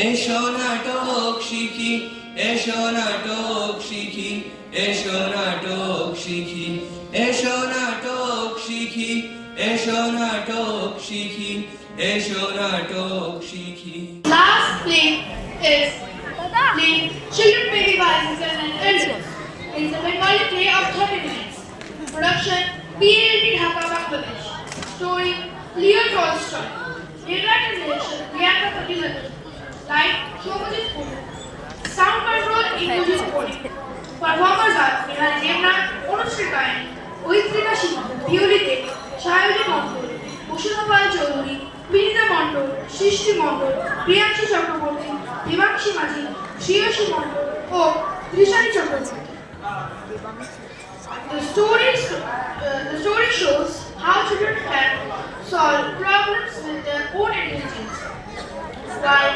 এসো নাটক শিখি, এসো নাটক শিখি, এসো নাটক শিখি, এসো নাটক শিখি, এসো নাটক শিখি, এসো নাটক শিখি। Last play is play Children Baby Bicycle and Elders. It's a Bengali play of 30 minutes. Production PLT Dhaka, Bangladesh. Story Leo Tolstoy. Narrated direction Priyanka Patiwala. Light Shobhajit Puri. Sound control Indulgent Puri. Performers are Nihal Demna, Anushree Kayani, Oitrika Shima, Violi Devi, Shayoli Mondol, Bhushanopal Chaudhuri, Binita Mondol, Srishti Mondol, Priyanshu Chakraborty, Devankshi Maji, Shreyashi Mondol, or Trishani Chakraborty. The story shows how children can solve problems with their own intelligence, while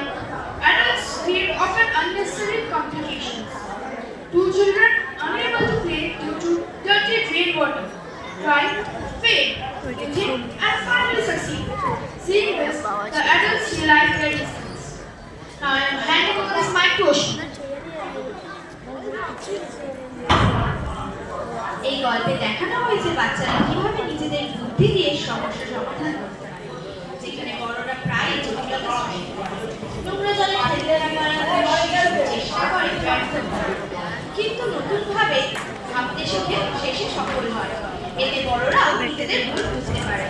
adults create often unnecessary complications. Two children unable to play due to dirty rainwater try, fail, think, and finally succeed. Seeing this, the adults realize their distance. Now I am handing over this mic to Oshun. এই গল্পে দেখানো হয়েছে বাচ্চারা কিভাবে নিজেদের বুদ্ধি দিয়ে সমস্যা সমাধান করতে পারে, যেখানে বড়রা প্রায় জটিলতা সৃষ্টি করে, নোংরা জলে ফেলে চেষ্টা করে ব্যর্থ হয়, কিন্তু নতুনভাবে ভাবতে শিখে শেষে সফল হয়। এতে বড়রা নিজেদের ভুল বুঝতে পারে।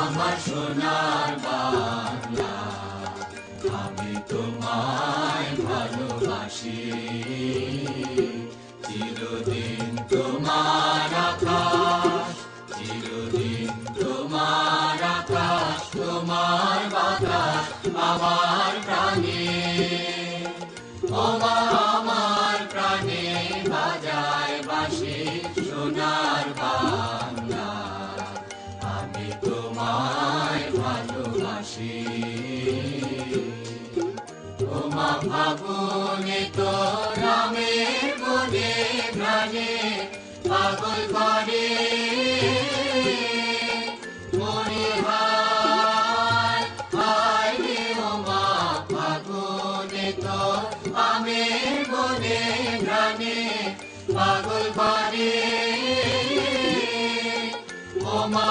আমার সোনার বাংলা, আমি তোমায় ভালোবাসি, চিরদিন তোমার আকাশ, চিরদিন তোমার আকাশ, তোমার বাতাস আমার প্রাণে, ওমা আমার প্রাণে বাজায় বাঁশি সোনার বাংলা, আমি তোমায় ভালোবাসি। ওমা ফাগুনে তো রামের মনে প্রাণে পাগল করে, মনে হায় হায় রে ওমা ফাগুনে তো আমের মনে প্রাণে পাগল করে, ওমা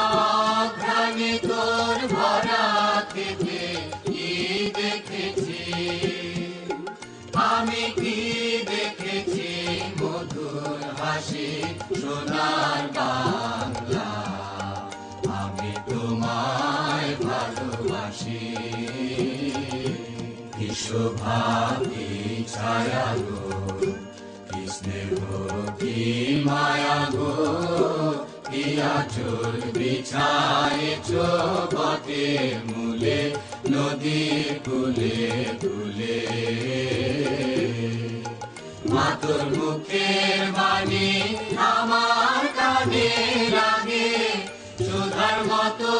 ঘ্রাণে তোর ভরা থেকে কি দেখেছি, আমি কি দেখেছি মধুর হাসি সোনার বাংলা, আমি তোমায় ভালোবাসি। কি শোভা কি ছায়া গো, কি স্নেহ কি মায়া গো, কি আঁচল বিছায়েছ বটের মূলে, নদীর কূলে কূলে, মাতর মুখের বাণী আমার কানে লাগে সুধার মতো,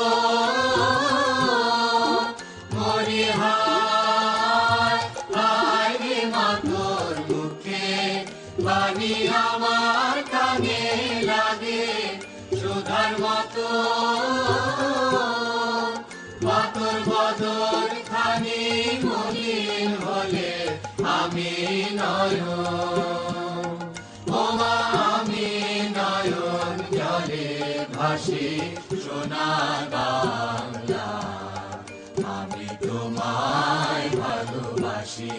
মরি হায় হায় রে মাতর মুখের বাণী আমার কানে লাগে সুধার মতো, মাতর বদর খানি মলিন হলে আমি নয়ন, ওমা আমি নয়ন জলে ভাসি সোনার বাংলা, আমি তোমায় ভালোবাসি।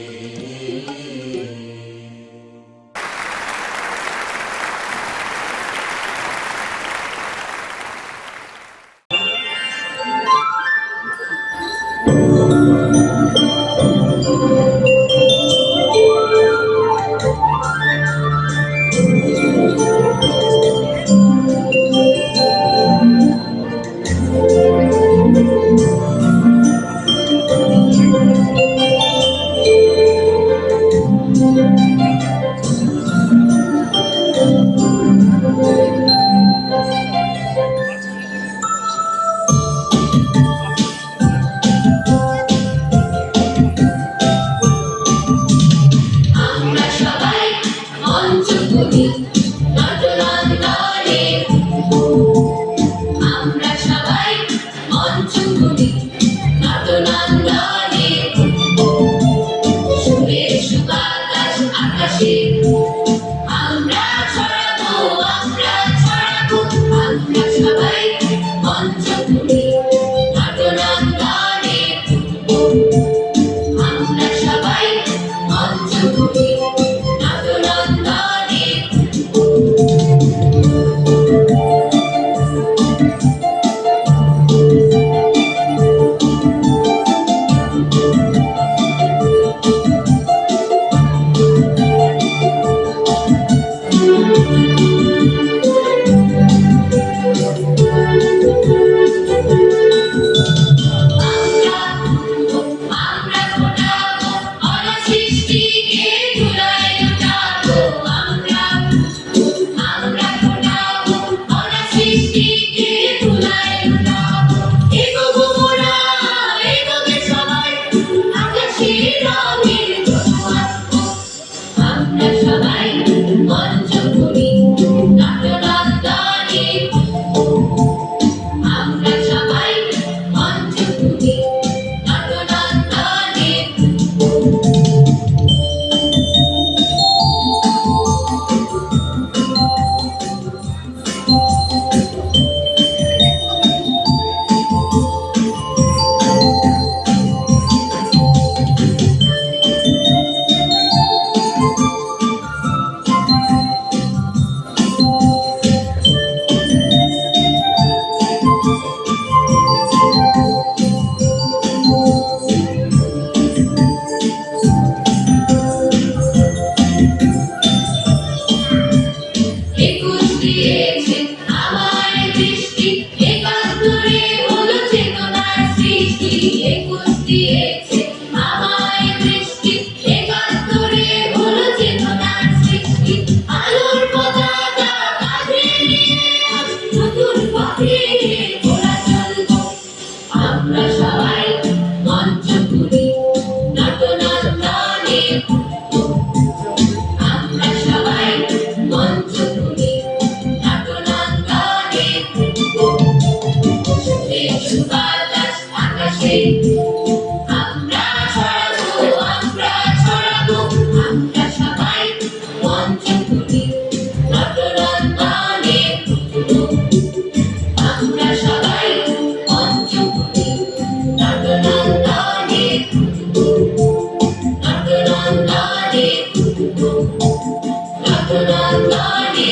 আমরা সবাই মঞ্চ করি নটনান্দনে আমরা সবাই মঞ্চ তুলি নাট্যনন্দনে বাতাস আকাশে আমরা ছড়াবো আমরা সবাই মঞ্চ তুলি নাট্যনন্দনে আমরা সবাই মঞ্চ তুলি নাট্যনন্দনে নাট্যনন্দনে নাট্যনন্দনে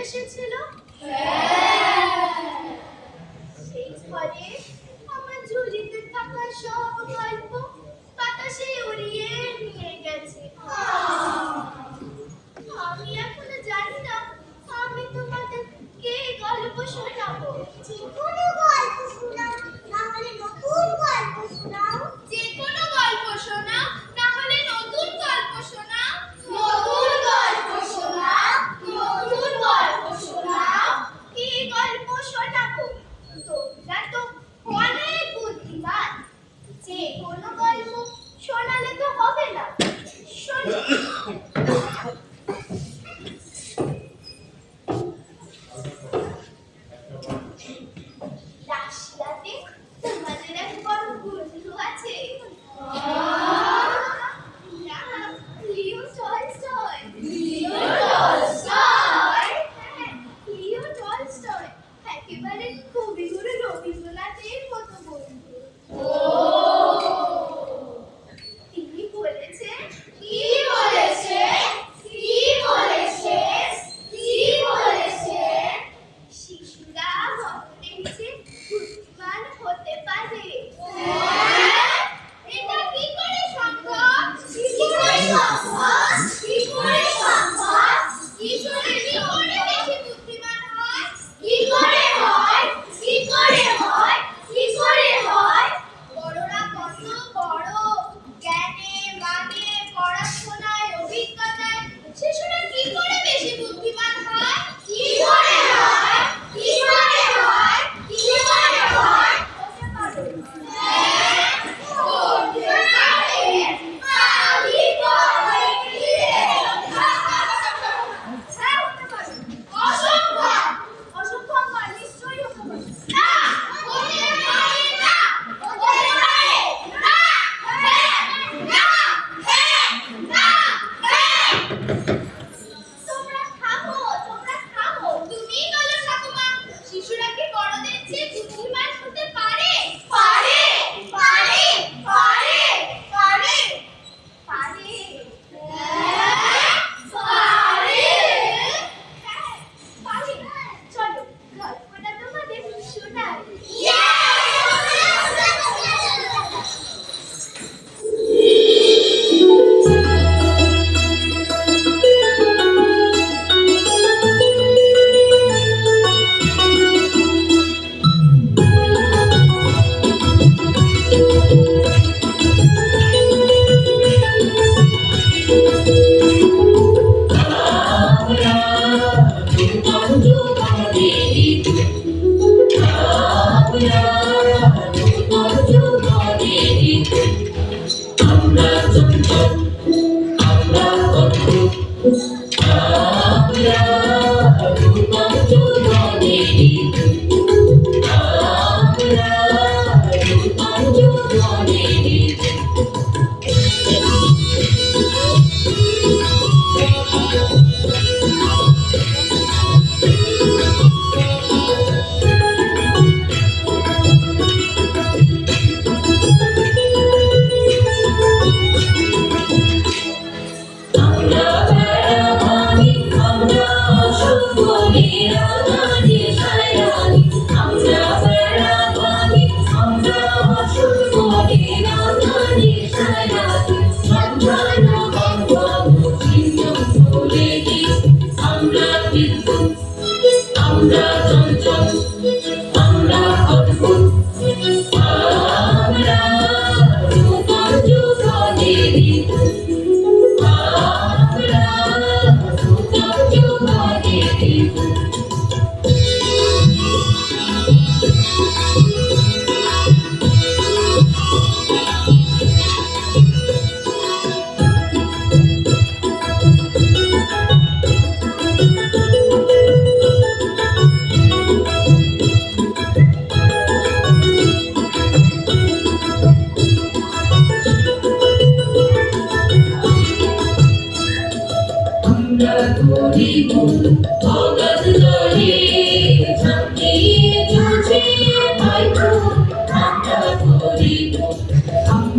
এসেছিল সেই ঝড়ে আমার ঝুলিতে থাকা সব গল্প বাতাসে উড়িয়ে নিয়ে গেছে। আমি এখনো জানি না আমি তোমাদের কে গল্প শোনাবো। যে কোনো গল্প শোনাও, না হলে নতুন গল্প শোনাও। যে কোনো গল্প শোনাও, না হলে নতুন গল্প শোনাও। নতুন গল্প শোনাও, নতুন গল্প শোনাও। কি গল্প শোনাবো? তোমরা তো অনেক বুদ্ধিমান, যে কোনো গল্প শোনালে তো হবে না। শোনো। রাশিয়াতে তোমাদের এক বড় বন্ধু আছে। নাম লিও টলস্টয়। Leo Tolstoy? হ্যাঁ, লিও টলস্টয় একেবারে কবিগুরু রবীন্দ্রনাথের মতো বন্ধু। তিনি বলেছে, কি বলেছে, কি বলেছে, কি বলেছে? শিশুরা বড়দের চেয়ে বুদ্ধিমান হতে পারে। এটা কি করে সম্ভব? কি করে সম্ভব? কি করে সম্ভব? কিশোরে কি করে বেশি বুদ্ধিমান হয়? কি করে হয়? কি করে হয়? কি করে হয়? বড়রা কত বড় জ্ঞানে, মানে, পড়াশোনায়, অভিজ্ঞতায়, শিশুরা কি করে বেশি বুদ্ধিমান হয়? কি করে হয়? কি করে হয়? কি করে হয়? বলতে পারো? হ্যাঁ, বলতে পারে। আমি বলি। হ্যাঁ, হতে পারে। অসম্ভব। অসম্ভব নয়, নিশ্চয়ই হতে পারে। না, হতে পারে না। হতে পারে না। হ্যাঁ, না, হ্যাঁ, না, হ্যাঁ। তোমরা থামো, তোমরা থামো। তুমিই বলো ঠাকুমা, শিশুরা কি বড়দের চেয়ে বুদ্ধিমান হতে পারে? পারে, পারে, পারে, পারে, পারে। হ্যাঁ, পারে। হ্যাঁ, পারে। চলো, গল্পটা তোমাদের শোনাই।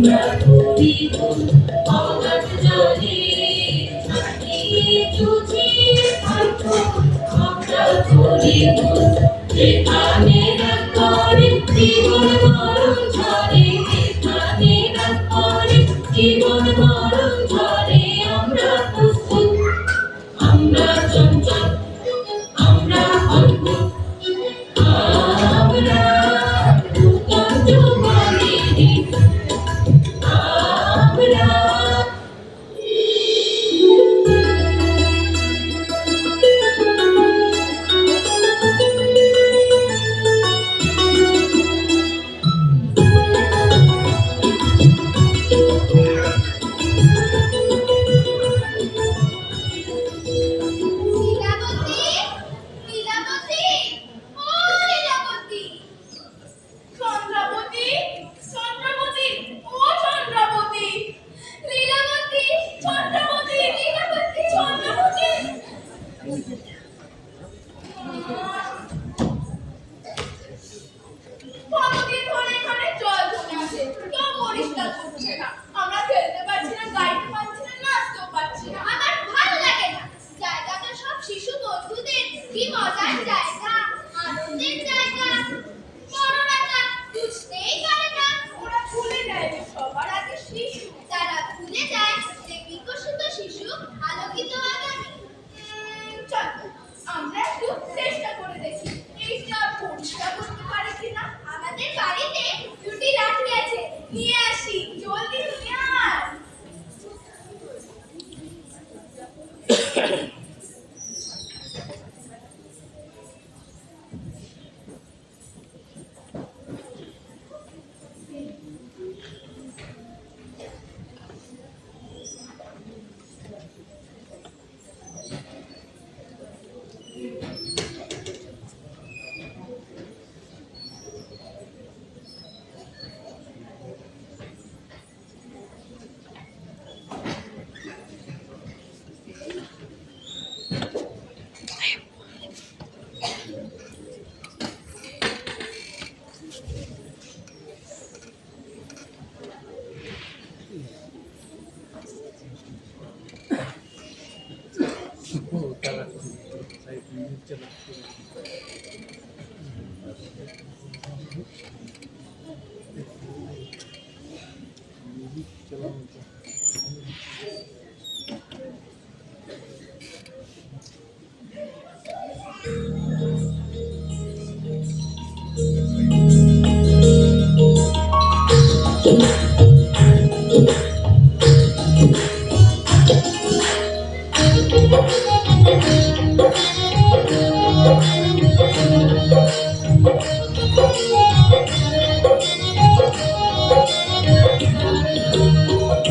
আমরা করিব অগাধ জলে ছাড়িয়ে চুচি থাকো আমরা করিব যেখানে রাত করে জীবন মরণ ঝরে যেখানে রাত করে জীবন মরণ ঝরে আমরা প্রস্তুত আমরা চঞ্চল আমরা অদ্ভুত আমরা উত্তঞ্চ মানিনি আমরা লীলাবতী, লীলাবতী, ও লীলাবতী। চন্দ্রাবতী, চন্দ্রাবতী, ও চন্দ্রাবতী। লীলাবতী, চন্দ্রাবতী, লীলাবতী, চন্দ্রাবতী। কতদিন ধরে এখানে জল জমে আছে, কেউ পরিষ্কার করছে না। আমরা খেলতে পারছি না, গাইতে পারছি না, নাচতেও পারছি না। আমার ভালো লাগে না। জায়গাটা সব শিশু বন্ধুদের, কি মজার জায়গা, আনন্দের জায়গা। বড়রা তা বুঝতেই পারে না। ওরা ভুলে যায় যে সবার আগে শিশু। তারা ভুলে যায় যে বিকশিত শিশু আলোকিত আগামী। চল, আমরা একটু চেষ্টা করে দেখি এইটা পরিষ্কার করতে পারে কিনা। আমাদের বাড়িতে দুটি লাঠি আছে, নিয়ে আসি, জলদি নিয়ে আয়।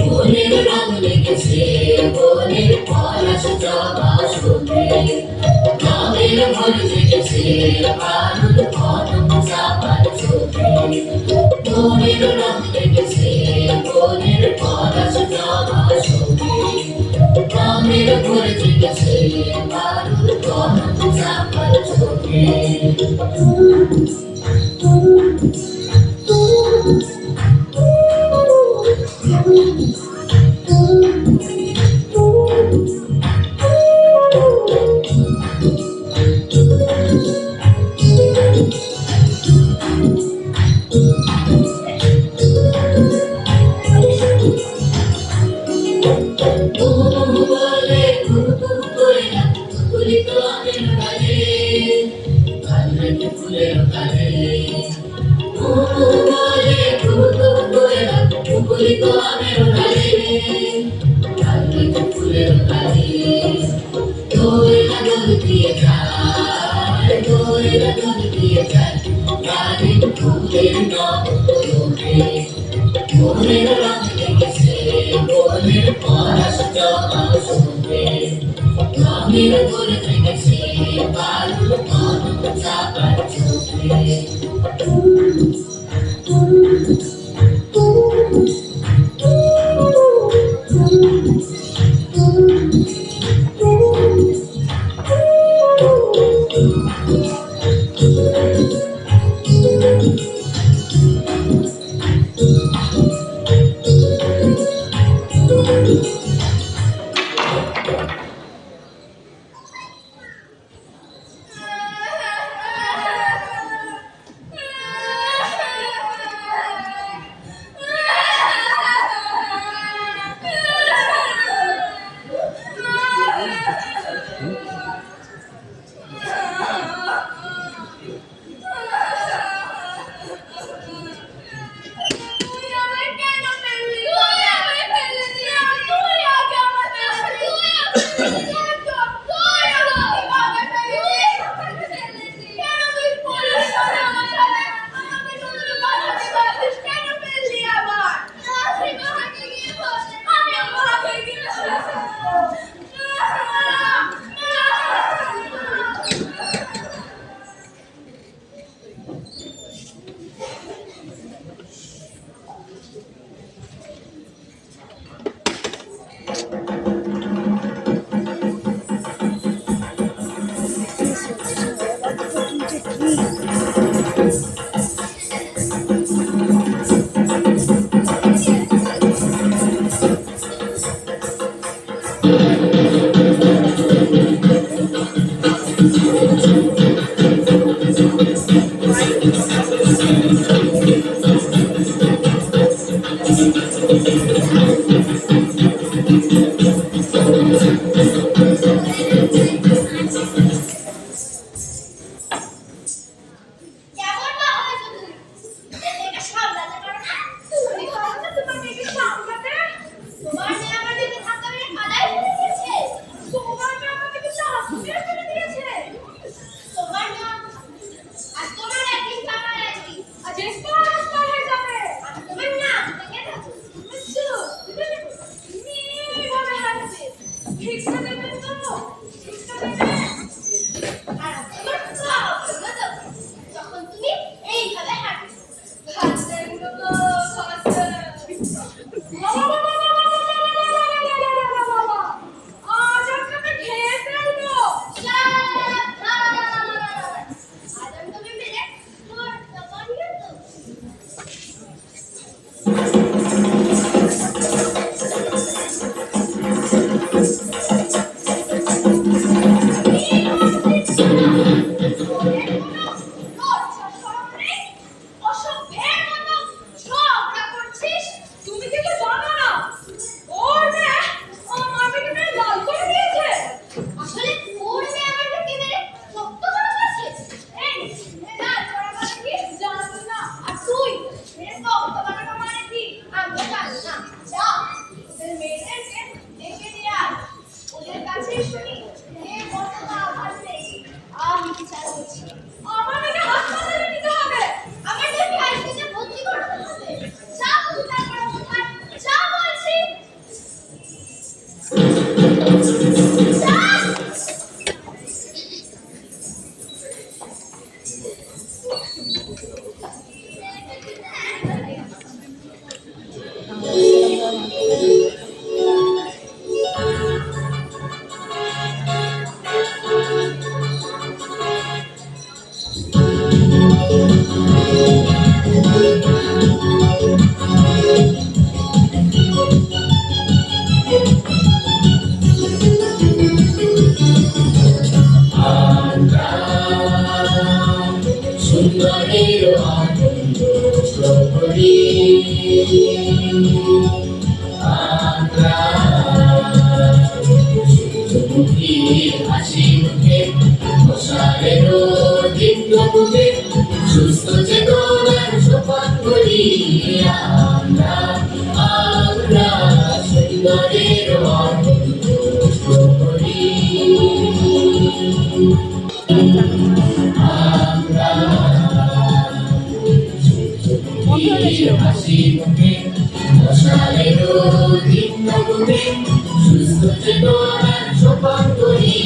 বনের রং লেগেছে বনের পলাশ জবা শোভে রঙের ভর জেগেছে বারুদ কদম চাপার চোখে বনের রং লেগেছে বনের পলাশ জবা শোভে রঙের ভর জেগেছে বারুদ কদম চাপার চোখে বলে কুকু করে না কুকুরি তো আমের গালে কালে ফুলের গালে বলে কুকু করে না কুকুরি তো আমের গালে কালে ফুলের গালে দোয়েলা দোল দিয়ে যায় দোয়েলা দোল দিয়ে যায় গালে ফুলের নব তোলে বনের রং লেগেছে বনের পলাশ জবা শোভে রঙের ভরে জেগেছে বারুদ কদম চাপার চোখে কেমন মা হয়েছো তুমি? মেয়েকে সামলাতে পারো না? তুমি পারো না তোমার মেয়েকে সামলাতে? তোমার মেয়ে আমার দিকে ধাক্কা মেরে কাদায় ফেলে দিয়েছে। তোমার মেয়ে আমাকে লাথি মেরে ফেলে দিয়েছে। তোমার মেয়ে আর তোমার একদিন আমার একদিন। আজ স্পষ্ট হয়ে যাবে। আমি তোমার নাম থেকে যাচ্ছি। তুমি এইভাবে হাঁটছে। ভিক্ষা দেবে তো? ভিক্ষা দেবে? আর তোমার সব হলো তো যখন তুমি এইভাবে হাঁটছো। হাঁটছে এগুলো তো হাঁটছে। আজ আমাকে খেয়ে ফেলবো। সাবধান। আজ আমি তোকে মেরে ভর্তা বানিয়ে দেবো। তুমি কিন্তু জানো না ওর মেয়ে আমার মেয়েকে মেরে লাল করে দিয়েছে। আসলে ওর মেয়ে আমার মেয়েকে মেরে রক্ত করে দিয়েছে। এই মেয়ে লাল করা মানে কি জানো না? আর তুই মেরে রক্ত বানানো মানে কি আমি জানি না। যা ওদের মেয়েদেরকে ডেকে নিয়ে আয়। ওদের কাছে শুনি মেয়ে কতটা আঘাত পেয়েছে। আমি বিচার করছি। আমার মেয়েকে হাসপাতালে নিতে হবে। আমার মেয়েকে আইসিইউতে ভর্তি করাতে হবে। যা বলছি তারপর কোথায়? যা বলছি। যা। সুন্দরের আনন্দ প্রহরী আমরা সূর্যমুখীর হাসি মুখে মশালের দীপ্ত মুখে সুস্থ চেতনার সোপান করি আমরা সুন্দরের আনন্দ প্রহরী হাসি মুখে মশালের দীপ্ত মুখে সুস্থ চেতনার সোপান করি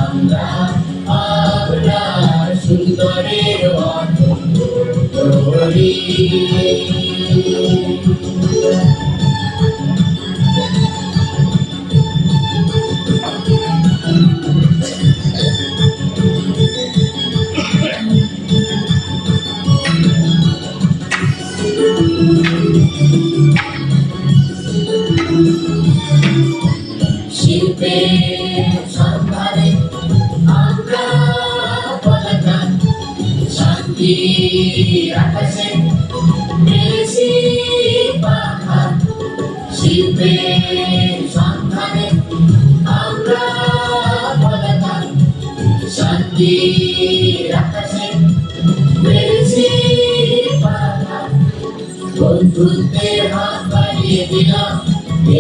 আমরা সুন্দরের আনন্দ প্রহরী শিল্পের সন্ধানে আমরা পলাতক শান্তির আকাশে মেলেছি পাখা। শিল্পের সন্ধানে আমরা পলাতক শান্তির আকাশে মেলেছি পাখা। বন্ধুত্বের হাত বাড়িয়ে দিলাম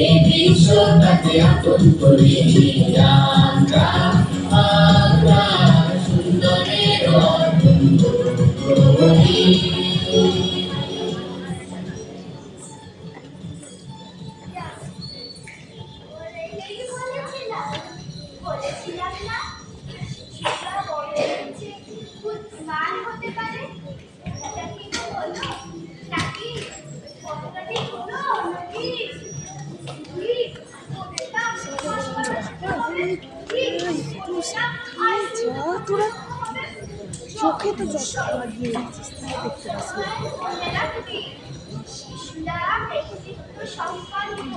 এই বিশ্বটাকে আপন করে আমরা সুন্দরের আনন্দ প্রহরী বলেছিলাম না শিশুরা বড় হয়েছে বুদ্ধিমান হতে পারে। এটা কি হলো নাকি কতটা ঠিক হলো নাকি চোখে তো যত লাগিয়ে দিচ্ছিস তাই দেখতে পাচ্ছি শিশুরা ব্যক্তিত্ব সম্পন্ন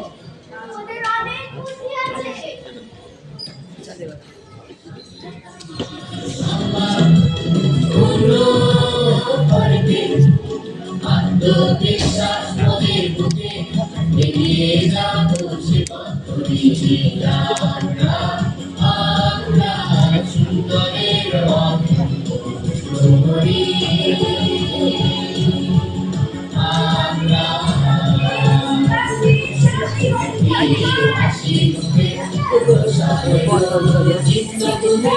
ওদের অনেক বুদ্ধি আছে। আমার আছি আমরা সুন্দরের অন্তরি আমরা হাসি মুখে চিত্র তুলে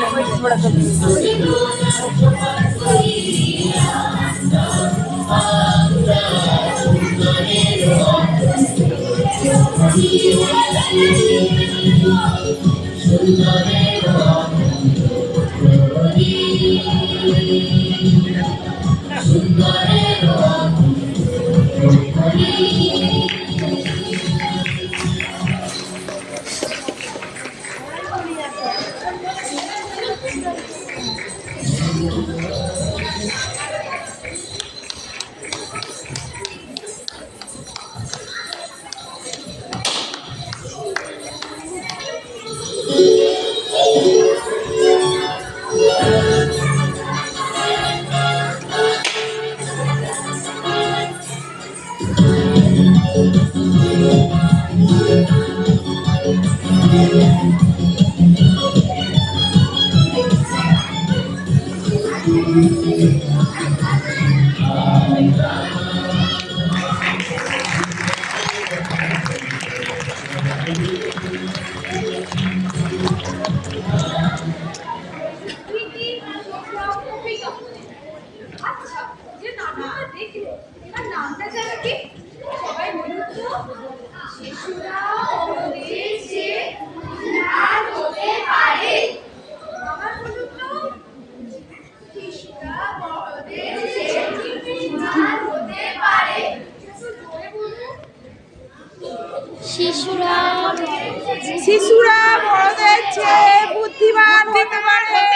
আচ্ছা, যে নামটা দেখলে তার নামটা যেন কি? সবাই বলুন তো। শিশুরা বড়দের চেয়ে বুদ্ধিমান হতে পারে। আবার বলুন তো। শিশুরা বড়দের চেয়ে বুদ্ধিমান হতে পারে। একটু জোরে বলুন। শিশুরা বড়দের চেয়ে বুদ্ধিমান হতে পারে।